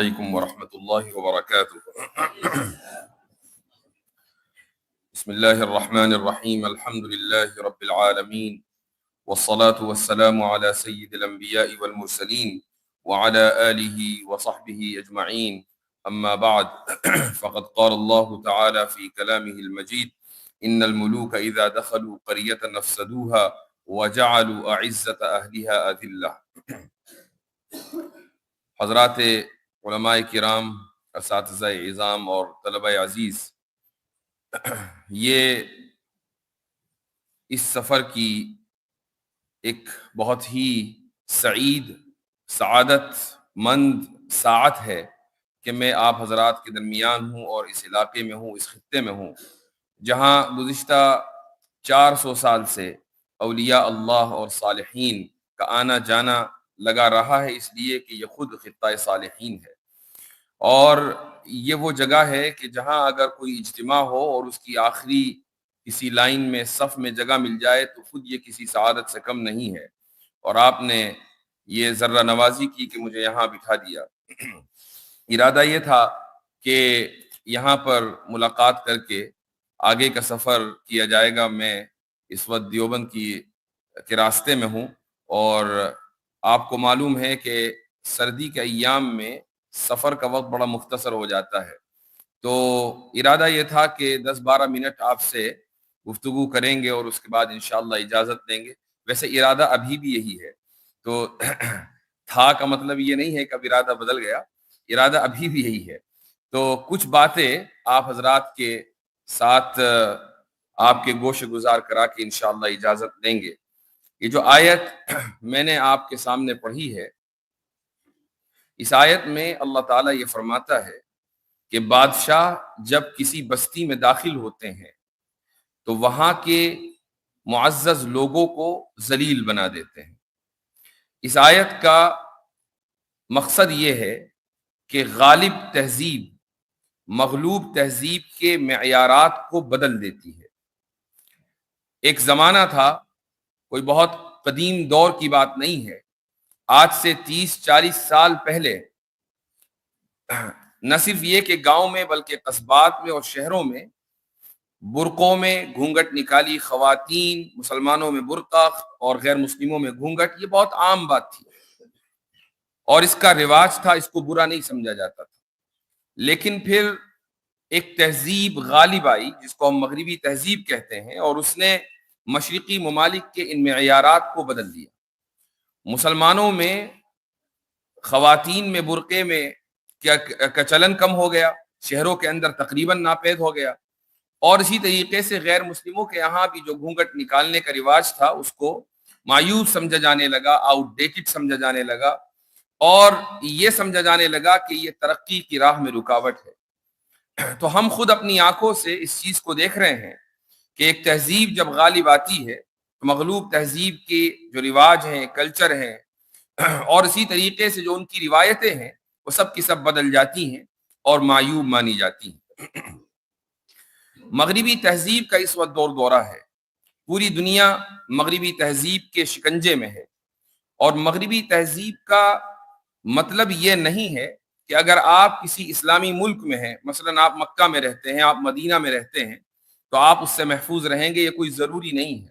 علیکم ورحمۃ اللہ وبرکاتہ۔ بسم اللہ الرحمن الرحیم، الحمد للہ رب العالمین، والصلاة والسلام على سید الانبیاء والمرسلین وعلى آلہ وصحبہ اجمعین، اما بعد فقد قال اللہ تعالی فی کلامہ المجید ان الملوک اذا دخلوا قریۃ افسدوها وجعلوا اعزۃ اہلها اذلہ۔ حضرات علماء کرام، اساتذہ اعظام اور طلبہ عزیز، یہ اس سفر کی ایک بہت ہی سعادت مند ساعت ہے کہ میں آپ حضرات کے درمیان ہوں اور اس علاقے میں ہوں، اس خطے میں ہوں، جہاں گزشتہ 400 سال سے اولیاء اللہ اور صالحین کا آنا جانا لگا رہا ہے، اس لیے کہ یہ خود خطہ صالحین ہے، اور یہ وہ جگہ ہے کہ جہاں اگر کوئی اجتماع ہو اور اس کی آخری کسی لائن میں صف میں جگہ مل جائے تو خود یہ کسی سعادت سے کم نہیں ہے، اور آپ نے یہ ذرہ نوازی کی کہ مجھے یہاں بٹھا دیا۔ ارادہ یہ تھا کہ یہاں پر ملاقات کر کے آگے کا سفر کیا جائے گا۔ میں اس وقت دیوبند کے راستے میں ہوں، اور آپ کو معلوم ہے کہ سردی کے ایام میں سفر کا وقت بڑا مختصر ہو جاتا ہے، تو ارادہ یہ تھا کہ 10-12 منٹ آپ سے گفتگو کریں گے اور اس کے بعد انشاءاللہ اجازت دیں گے۔ ویسے ارادہ ابھی بھی یہی ہے، تو تھا کا مطلب یہ نہیں ہے کہ اب ارادہ بدل گیا، ارادہ ابھی بھی یہی ہے۔ تو کچھ باتیں آپ حضرات کے ساتھ آپ کے گوش گزار کرا کے انشاءاللہ اجازت دیں گے۔ یہ جو آیت میں نے آپ کے سامنے پڑھی ہے، اس آیت میں اللہ تعالیٰ یہ فرماتا ہے کہ بادشاہ جب کسی بستی میں داخل ہوتے ہیں تو وہاں کے معزز لوگوں کو ذلیل بنا دیتے ہیں۔ اس آیت کا مقصد یہ ہے کہ غالب تہذیب مغلوب تہذیب کے معیارات کو بدل دیتی ہے۔ ایک زمانہ تھا، کوئی بہت قدیم دور کی بات نہیں ہے، آج سے 30-40 سال پہلے، نہ صرف یہ کہ گاؤں میں بلکہ قصبات میں اور شہروں میں برقعوں میں گھونگھٹ نکالی خواتین، مسلمانوں میں برقع اور غیر مسلموں میں گھونگھٹ، یہ بہت عام بات تھی اور اس کا رواج تھا، اس کو برا نہیں سمجھا جاتا تھا۔ لیکن پھر ایک تہذیب غالب آئی جس کو ہم مغربی تہذیب کہتے ہیں، اور اس نے مشرقی ممالک کے ان معیارات کو بدل دیا۔ مسلمانوں میں خواتین میں برقعے میں کا چلن کم ہو گیا، شہروں کے اندر تقریباً ناپید ہو گیا، اور اسی طریقے سے غیر مسلموں کے یہاں بھی جو گھونگھٹ نکالنے کا رواج تھا اس کو مایوس سمجھا جانے لگا، آؤٹ ڈیٹڈ سمجھا جانے لگا، اور یہ سمجھا جانے لگا کہ یہ ترقی کی راہ میں رکاوٹ ہے۔ تو ہم خود اپنی آنکھوں سے اس چیز کو دیکھ رہے ہیں کہ ایک تہذیب جب غالب آتی ہے تو مغلوب تہذیب کے جو رواج ہیں، کلچر ہیں، اور اسی طریقے سے جو ان کی روایتیں ہیں، وہ سب کی سب بدل جاتی ہیں اور معیوب مانی جاتی ہیں۔ مغربی تہذیب کا اس وقت دورہ ہے، پوری دنیا مغربی تہذیب کے شکنجے میں ہے، اور مغربی تہذیب کا مطلب یہ نہیں ہے کہ اگر آپ کسی اسلامی ملک میں ہیں، مثلا آپ مکہ میں رہتے ہیں، آپ مدینہ میں رہتے ہیں، تو آپ اس سے محفوظ رہیں گے، یہ کوئی ضروری نہیں ہے۔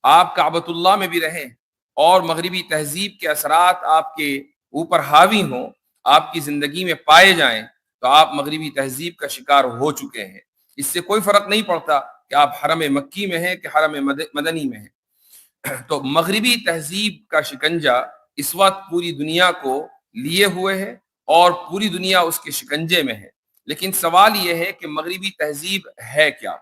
آپ کعبۃ اللہ میں بھی رہیں اور مغربی تہذیب کے اثرات آپ کے اوپر حاوی ہوں، آپ کی زندگی میں پائے جائیں، تو آپ مغربی تہذیب کا شکار ہو چکے ہیں۔ اس سے کوئی فرق نہیں پڑتا کہ آپ حرم مکی میں ہیں کہ حرم مدنی میں ہیں۔ تو مغربی تہذیب کا شکنجہ اس وقت پوری دنیا کو لیے ہوئے ہے اور پوری دنیا اس کے شکنجے میں ہے، لیکن سوال یہ ہے کہ مغربی تہذیب ہے کیا؟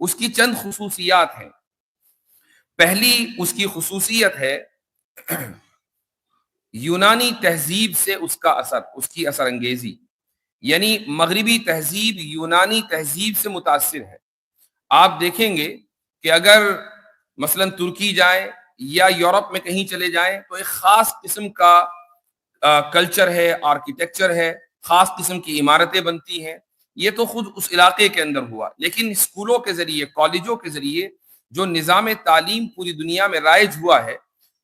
اس کی چند خصوصیات ہیں۔ پہلی اس کی خصوصیت ہے یونانی تہذیب سے اس کا اثر، اس کی اثر انگیزی، یعنی مغربی تہذیب یونانی تہذیب سے متاثر ہے۔ آپ دیکھیں گے کہ اگر مثلا ترکی جائیں یا یورپ میں کہیں چلے جائیں تو ایک خاص قسم کا کلچر ہے، آرکیٹیکچر ہے، خاص قسم کی عمارتیں بنتی ہیں۔ یہ تو خود اس علاقے کے اندر ہوا، لیکن اسکولوں کے ذریعے، کالجوں کے ذریعے جو نظام تعلیم پوری دنیا میں رائج ہوا ہے،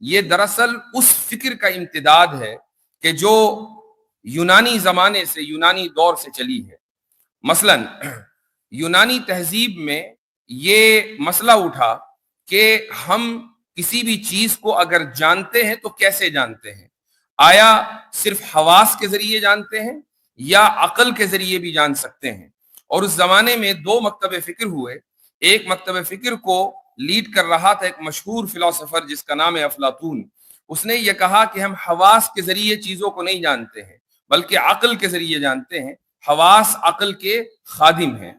یہ دراصل اس فکر کا امتداد ہے کہ جو یونانی زمانے سے، یونانی دور سے چلی ہے۔ مثلاً یونانی تہذیب میں یہ مسئلہ اٹھا کہ ہم کسی بھی چیز کو اگر جانتے ہیں تو کیسے جانتے ہیں؟ آیا صرف حواس کے ذریعے جانتے ہیں یا عقل کے ذریعے بھی جان سکتے ہیں؟ اور اس زمانے میں دو مکتب فکر ہوئے۔ ایک مکتب فکر کو لیڈ کر رہا تھا ایک مشہور فلسفر جس کا نام ہے افلاطون۔ اس نے یہ کہا کہ ہم حواس کے ذریعے چیزوں کو نہیں جانتے ہیں بلکہ عقل کے ذریعے جانتے ہیں، حواس عقل کے خادم ہیں۔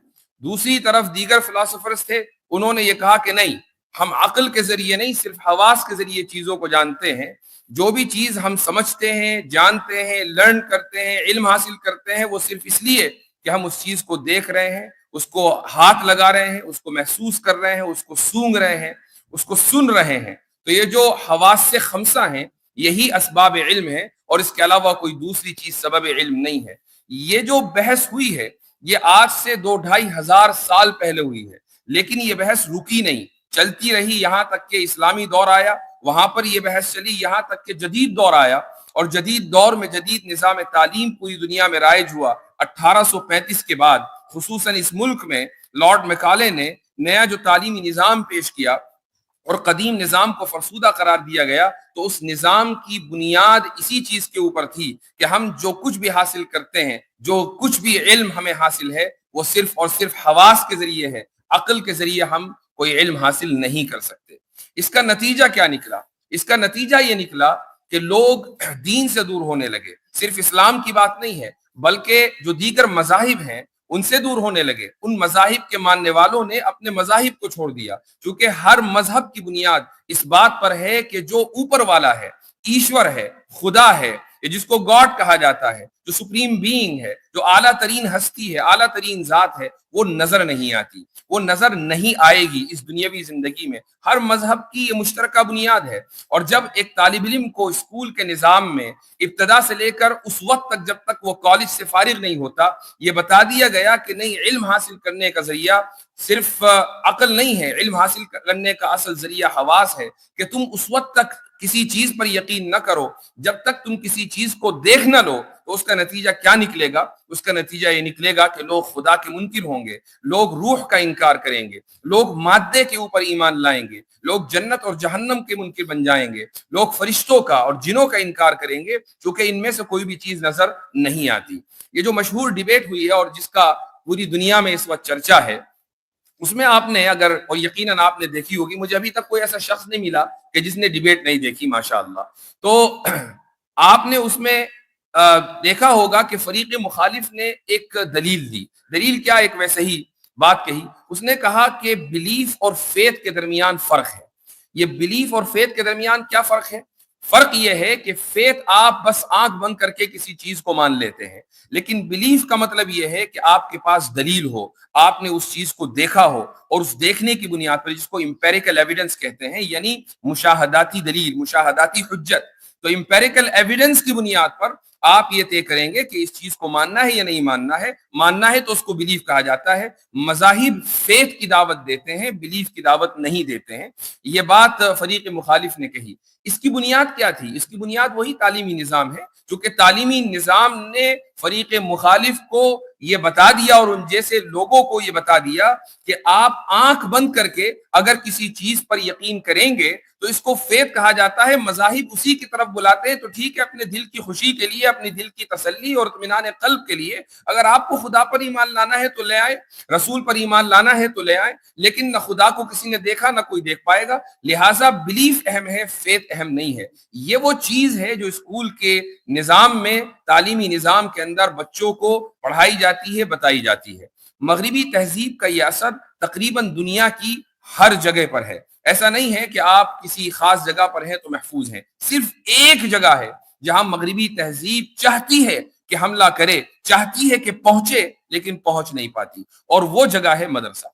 دوسری طرف دیگر فلسفرز تھے، انہوں نے یہ کہا کہ نہیں، ہم عقل کے ذریعے نہیں، صرف حواس کے ذریعے چیزوں کو جانتے ہیں۔ جو بھی چیز ہم سمجھتے ہیں، جانتے ہیں، لرن کرتے ہیں، علم حاصل کرتے ہیں، وہ صرف اس لیے کہ ہم اس چیز کو دیکھ رہے ہیں، اس کو ہاتھ لگا رہے ہیں، اس کو محسوس کر رہے ہیں، اس کو سونگھ رہے ہیں، اس کو سن رہے ہیں۔ تو یہ جو حواس سے خمسہ ہیں یہی اسباب علم ہے، اور اس کے علاوہ کوئی دوسری چیز سبب علم نہیں ہے۔ یہ جو بحث ہوئی ہے یہ آج سے 2-2.5 ہزار سال پہلے ہوئی ہے، لیکن یہ بحث رکی نہیں، چلتی رہی یہاں تک کہ اسلامی دور آیا، وہاں پر یہ بحث چلی یہاں تک کہ جدید دور آیا، اور جدید دور میں جدید نظام تعلیم پوری دنیا میں رائج ہوا 1835 کے بعد۔ خصوصاً اس ملک میں لارڈ میکالے نے نیا جو تعلیمی نظام پیش کیا اور قدیم نظام کو فرسودہ قرار دیا گیا، تو اس نظام کی بنیاد اسی چیز کے اوپر تھی کہ ہم جو کچھ بھی حاصل کرتے ہیں، جو کچھ بھی علم ہمیں حاصل ہے، وہ صرف اور صرف حواس کے ذریعے ہے، عقل کے ذریعے ہم کوئی علم حاصل نہیں کر سکتے۔ اس کا نتیجہ کیا نکلا؟ اس کا نتیجہ یہ نکلا کہ لوگ دین سے دور ہونے لگے۔ صرف اسلام کی بات نہیں ہے بلکہ جو دیگر مذاہب ہیں ان سے دور ہونے لگے۔ ان مذاہب کے ماننے والوں نے اپنے مذاہب کو چھوڑ دیا، کیونکہ ہر مذہب کی بنیاد اس بات پر ہے کہ جو اوپر والا ہے، ایشور ہے، خدا ہے، جس کو گاڈ کہا جاتا ہے، جو سپریم بینگ ہے، جو اعلیٰ ترین ہستی ہے، اعلیٰ ترین ذات ہے، وہ نظر نہیں آتی، وہ نظر نہیں آئے گی اس دنیاوی زندگی میں۔ ہر مذہب کی یہ مشترکہ بنیاد ہے۔ اور جب ایک طالب علم کو اسکول کے نظام میں ابتدا سے لے کر اس وقت تک جب تک وہ کالج سے فارغ نہیں ہوتا یہ بتا دیا گیا کہ نہیں، علم حاصل کرنے کا ذریعہ صرف عقل نہیں ہے، علم حاصل کرنے کا اصل ذریعہ حواس ہے، کہ تم اس وقت تک کسی چیز پر یقین نہ کرو جب تک تم کسی چیز کو دیکھ نہ لو، تو اس کا نتیجہ کیا نکلے گا؟ اس کا نتیجہ یہ نکلے گا کہ لوگ خدا کے منکر ہوں گے، لوگ روح کا انکار کریں گے، لوگ مادے کے اوپر ایمان لائیں گے، لوگ جنت اور جہنم کے منکر بن جائیں گے، لوگ فرشتوں کا اور جنوں کا انکار کریں گے، کیونکہ ان میں سے کوئی بھی چیز نظر نہیں آتی۔ یہ جو مشہور ڈیبیٹ ہوئی ہے اور جس کا پوری دنیا میں اس وقت چرچا ہے، اس میں آپ نے اگر، اور یقیناً آپ نے دیکھی ہوگی، مجھے ابھی تک کوئی ایسا شخص نہیں ملا کہ جس نے ڈیبیٹ نہیں دیکھی ماشاءاللہ، تو آپ نے اس میں دیکھا ہوگا کہ فریق مخالف نے ایک دلیل دی۔ دلیل کیا؟ ایک ویسے ہی بات کہی، اس نے کہا کہ بلیف اور فیتھ کے درمیان فرق ہے۔ یہ بلیف اور فیتھ کے درمیان کیا فرق ہے؟ فرق یہ ہے کہ فیتھ آپ بس آنکھ بند کر کے کسی چیز کو مان لیتے ہیں، لیکن بلیف کا مطلب یہ ہے کہ آپ کے پاس دلیل ہو، آپ نے اس چیز کو دیکھا ہو، اور اس دیکھنے کی بنیاد پر، جس کو امپیریکل ایویڈنس کہتے ہیں، یعنی مشاہداتی دلیل، مشاہداتی حجت، تو امپیریکل ایویڈنس کی بنیاد پر آپ یہ طے کریں گے کہ اس چیز کو ماننا ہے یا نہیں ماننا ہے۔ ماننا ہے تو اس کو بلیف کہا جاتا ہے۔ مذاہب فیتھ کی دعوت دیتے ہیں، بلیف کی دعوت نہیں دیتے ہیں۔ یہ بات فریق مخالف نے کہی۔ اس کی بنیاد کیا تھی؟ اس کی بنیاد وہی تعلیمی نظام ہے، چونکہ تعلیمی نظام نے فریق مخالف کو یہ بتا دیا اور ان جیسے لوگوں کو یہ بتا دیا کہ آپ آنکھ بند کر کے اگر کسی چیز پر یقین کریں گے تو اس کو فیتھ کہا جاتا ہے۔ مذاہب اسی کی طرف بلاتے ہیں، تو ٹھیک ہے، اپنے دل کی خوشی کے لیے، اپنے دل کی تسلی اور اطمینان قلب کے لیے اگر آپ کو خدا پر ایمان لانا ہے تو لے آئے، رسول پر ایمان لانا ہے تو لے آئے، لیکن نہ خدا کو کسی نے دیکھا، نہ کوئی دیکھ پائے گا، لہٰذا بلیف اہم ہے، فیتھ اہم نہیں ہے۔ یہ وہ چیز ہے جو اسکول کے نظام میں، تعلیمی نظام کے اندر بچوں کو پڑھائی جاتی ہے، بتائی جاتی ہے۔ مغربی تہذیب کا یہ اثر تقریباً دنیا کی ہر جگہ پر ہے۔ ایسا نہیں ہے کہ آپ کسی خاص جگہ پر ہیں تو محفوظ ہیں۔ صرف ایک جگہ ہے جہاں مغربی تہذیب چاہتی ہے کہ حملہ کرے، چاہتی ہے کہ پہنچے، لیکن پہنچ نہیں پاتی، اور وہ جگہ ہے مدرسہ۔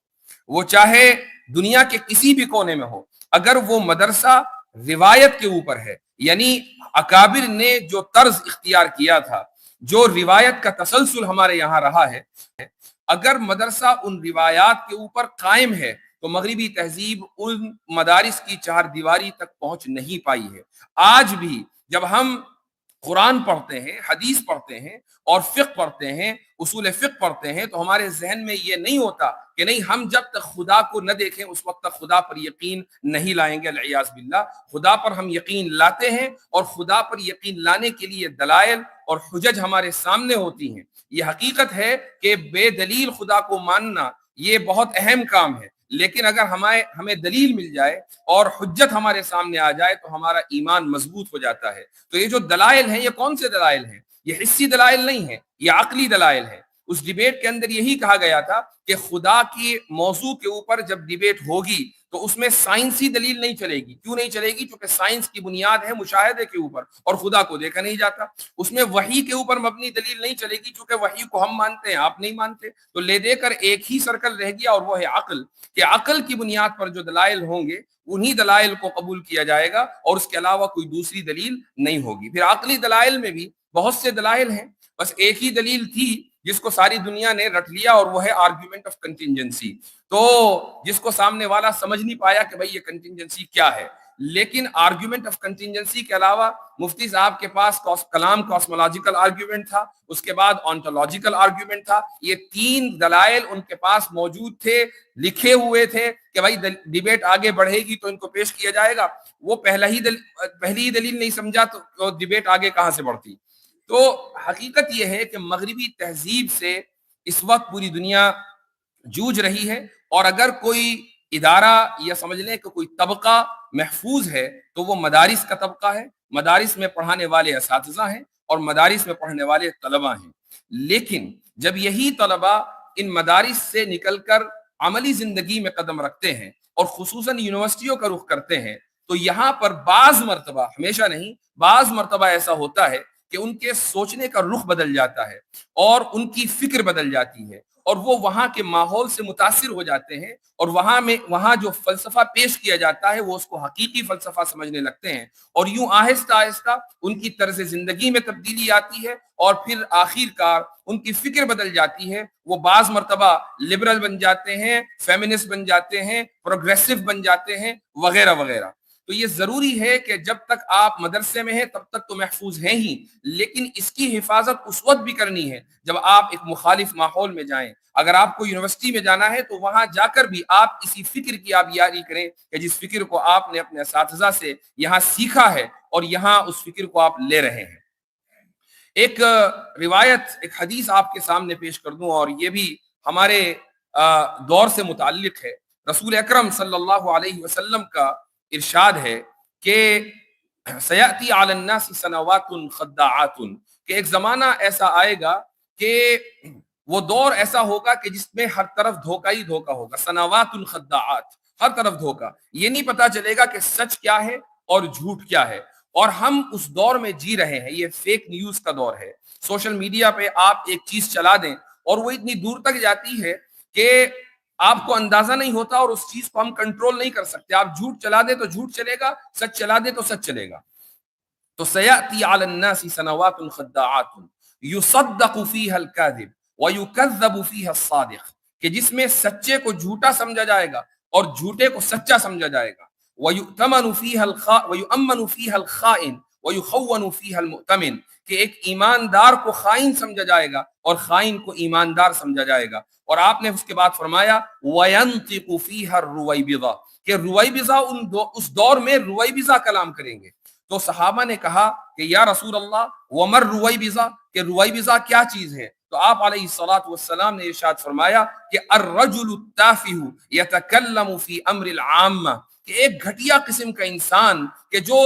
وہ چاہے دنیا کے کسی بھی کونے میں ہو، اگر وہ مدرسہ روایت کے اوپر ہے، یعنی اکابر نے جو طرز اختیار کیا تھا، جو روایت کا تسلسل ہمارے یہاں رہا ہے، اگر مدرسہ ان روایات کے اوپر قائم ہے تو مغربی تہذیب ان مدارس کی چار دیواری تک پہنچ نہیں پائی ہے۔ آج بھی جب ہم قرآن پڑھتے ہیں، حدیث پڑھتے ہیں اور فقہ پڑھتے ہیں، اصول فقہ پڑھتے ہیں، تو ہمارے ذہن میں یہ نہیں ہوتا کہ نہیں، ہم جب تک خدا کو نہ دیکھیں اس وقت تک خدا پر یقین نہیں لائیں گے، العیاذ باللہ۔ خدا پر ہم یقین لاتے ہیں، اور خدا پر یقین لانے کے لیے دلائل اور حجج ہمارے سامنے ہوتی ہیں۔ یہ حقیقت ہے کہ بے دلیل خدا کو ماننا یہ بہت اہم کام ہے، لیکن اگر ہمیں دلیل مل جائے اور حجت ہمارے سامنے آ جائے تو ہمارا ایمان مضبوط ہو جاتا ہے۔ تو یہ جو دلائل ہیں، یہ کون سے دلائل ہیں؟ یہ حسی دلائل نہیں ہیں، یہ عقلی دلائل ہیں۔ اس ڈیبیٹ کے اندر یہی کہا گیا تھا کہ خدا کی موضوع کے اوپر جب ڈیبیٹ ہوگی تو اس میں سائنسی دلیل نہیں چلے گی۔ کیوں نہیں چلے گی؟ کیونکہ سائنس کی بنیاد ہے مشاہدے کے اوپر، اور خدا کو دیکھا نہیں جاتا۔ اس میں وحی کے اوپر مبنی دلیل نہیں چلے گی، کیونکہ وحی کو ہم مانتے ہیں، آپ نہیں مانتے۔ تو لے دے کر ایک ہی سرکل رہ گیا، اور وہ ہے عقل، کہ عقل کی بنیاد پر جو دلائل ہوں گے انہی دلائل کو قبول کیا جائے گا، اور اس کے علاوہ کوئی دوسری دلیل نہیں ہوگی۔ پھر عقلی دلائل میں بھی بہت سے دلائل ہیں، بس ایک ہی دلیل تھی جس کو ساری دنیا نے رٹ لیا، اور وہ ہے آرگیومنٹ آف کنٹینجنسی۔ تو جس کو سامنے والا سمجھ نہیں پایا کہ بھئی یہ کنٹینجنسی کیا ہے، لیکن آرگیومنٹ آف کنٹینجنسی کے علاوہ مفتی صاحب کے پاس کلام کاسمولوجیکل آرگیومنٹ تھا، اس کے بعد آنٹولوجیکل آرگیومنٹ تھا۔ یہ تین دلائل ان کے پاس موجود تھے، لکھے ہوئے تھے کہ بھائی ڈیبیٹ آگے بڑھے گی تو ان کو پیش کیا جائے گا۔ وہ پہلی دلیل نہیں سمجھا تو ڈیبیٹ آگے کہاں سے بڑھتی؟ تو حقیقت یہ ہے کہ مغربی تہذیب سے اس وقت پوری دنیا جوجھ رہی ہے، اور اگر کوئی ادارہ یا سمجھ لیں کہ کوئی طبقہ محفوظ ہے تو وہ مدارس کا طبقہ ہے۔ مدارس میں پڑھانے والے اساتذہ ہیں اور مدارس میں پڑھنے والے طلبہ ہیں، لیکن جب یہی طلبہ ان مدارس سے نکل کر عملی زندگی میں قدم رکھتے ہیں اور خصوصاً یونیورسٹیوں کا رخ کرتے ہیں، تو یہاں پر بعض مرتبہ، ہمیشہ نہیں، بعض مرتبہ ایسا ہوتا ہے کہ ان کے سوچنے کا رخ بدل جاتا ہے اور ان کی فکر بدل جاتی ہے، اور وہ وہاں کے ماحول سے متاثر ہو جاتے ہیں، اور وہاں جو فلسفہ پیش کیا جاتا ہے وہ اس کو حقیقی فلسفہ سمجھنے لگتے ہیں، اور یوں آہستہ آہستہ ان کی طرز زندگی میں تبدیلی آتی ہے، اور پھر آخر کار ان کی فکر بدل جاتی ہے۔ وہ بعض مرتبہ لبرل بن جاتے ہیں، فیمنسٹ بن جاتے ہیں، پروگریسو بن جاتے ہیں، وغیرہ وغیرہ۔ تو یہ ضروری ہے کہ جب تک آپ مدرسے میں ہیں تب تک تو محفوظ ہیں ہی، لیکن اس کی حفاظت اس وقت بھی کرنی ہے جب آپ ایک مخالف ماحول میں جائیں۔ اگر آپ کو یونیورسٹی میں جانا ہے تو وہاں جا کر بھی آپ اسی فکر کی آپ یاری کریں کہ جس فکر کو آپ نے اپنے اساتذہ سے یہاں سیکھا ہے، اور یہاں اس فکر کو آپ لے رہے ہیں۔ ایک روایت، ایک حدیث آپ کے سامنے پیش کر دوں، اور یہ بھی ہمارے دور سے متعلق ہے۔ رسول اکرم صلی اللہ علیہ وسلم کا ارشاد ہے کہ سیأتی علی الناس سنوات خداعات، کہ ایک زمانہ ایسا آئے گا کہ وہ دور ایسا ہوگا کہ جس میں ہر طرف دھوکہ ہی دھوکہ ہوگا۔ سنوات خداعات، ہر طرف دھوکہ، یہ نہیں پتا چلے گا کہ سچ کیا ہے اور جھوٹ کیا ہے، اور ہم اس دور میں جی رہے ہیں۔ یہ فیک نیوز کا دور ہے۔ سوشل میڈیا پہ آپ ایک چیز چلا دیں اور وہ اتنی دور تک جاتی ہے کہ آپ کو اندازہ نہیں ہوتا، اور اس چیز کو ہم کنٹرول نہیں کر سکتے۔ آپ جھوٹ چلا دیں تو جھوٹ چلے گا، سچ چلا دیں تو سچ چلے گا۔ تو سیأتی علی الناس سنوات خداعات یصدق فیہا الکاذب ویکذب فیہا الصادق، کہ جس میں سچے کو جھوٹا سمجھا جائے گا اور جھوٹے کو سچا سمجھا جائے گا۔ وَيُؤْتَمَنُ فِيهَا الْخَائِنُ وَيُخَوَّنُ فِيهَا الْمُؤْتَمِنُ، کہ ایک ایماندار کو خائن سمجھا جائے گا اور خائن کو ایماندار سمجھا جائے گا۔ اور آپ نے اس کے بعد فرمایا وَيَنْطِقُ فِيهَا الرُّوَيْبِضَةُ، کہ رویبضہ اس دور میں رویبضہ کلام کریں گے۔ تو صحابہ نے کہا کہ یا رسول اللہ ومر رویبضہ، کہ رویبضہ کیا چیز ہے؟ تو آپ علیہ الصلاۃ والسلام نے ارشاد فرمایا کہ الرجل التافہ یتکلم فی امر العامہ، کہ ایک گھٹیا قسم کا انسان کہ جو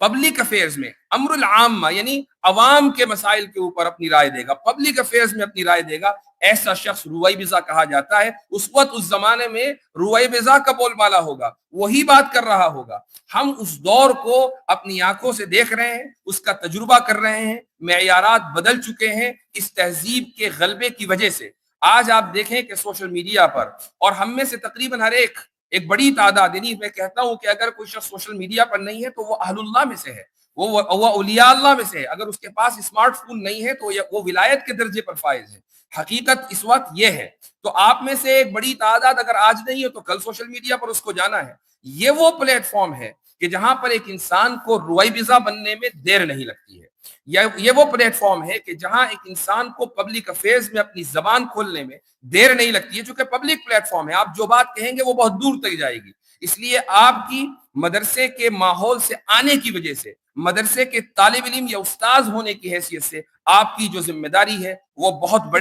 پبلک افیئرز میں، امر العامہ یعنی عوام کے مسائل کے اوپر اپنی رائے دے گا، پبلک افیئرز میں اپنی رائے دے گا، ایسا شخص رویبضہ کہا جاتا ہے۔ اس وقت اس زمانے میں رویبضہ کا بول بالا ہوگا، وہی بات کر رہا ہوگا۔ ہم اس دور کو اپنی آنکھوں سے دیکھ رہے ہیں، اس کا تجربہ کر رہے ہیں، معیارات بدل چکے ہیں اس تہذیب کے غلبے کی وجہ سے۔ آج آپ دیکھیں کہ سوشل میڈیا پر، اور ہم میں سے تقریباً ہر ایک بڑی تعداد، یعنی میں کہتا ہوں کہ اگر کوئی شخص سوشل میڈیا پر نہیں ہے تو وہ اہل اللہ میں سے ہے، وہ اولیاء اللہ میں سے ہے۔ اگر اس کے پاس اسمارٹ فون نہیں ہے تو وہ ولایت کے درجے پر فائز ہے۔ حقیقت اس وقت یہ ہے۔ تو آپ میں سے ایک بڑی تعداد اگر آج نہیں ہے تو کل سوشل میڈیا پر اس کو جانا ہے۔ یہ وہ پلیٹ فارم ہے کہ جہاں پر ایک انسان کو رویبضہ بننے میں دیر نہیں لگتی ہے۔ یہ وہ پلیٹ فارم ہے کہ جہاں ایک انسان کو پبلک افیئرز میں اپنی زبان کھولنے میں دیر نہیں لگتی ہے، چونکہ پبلک پلیٹ فارم ہے، آپ جو بات کہیں گے وہ بہت دور تک جائے گی. اس لیے آپ کی مدرسے کے ماحول سے آنے کی وجہ سے، مدرسے کے طالب علم یا استاذ ہونے کی حیثیت سے آپ کی جو ذمہ داری ہے وہ بہت بڑی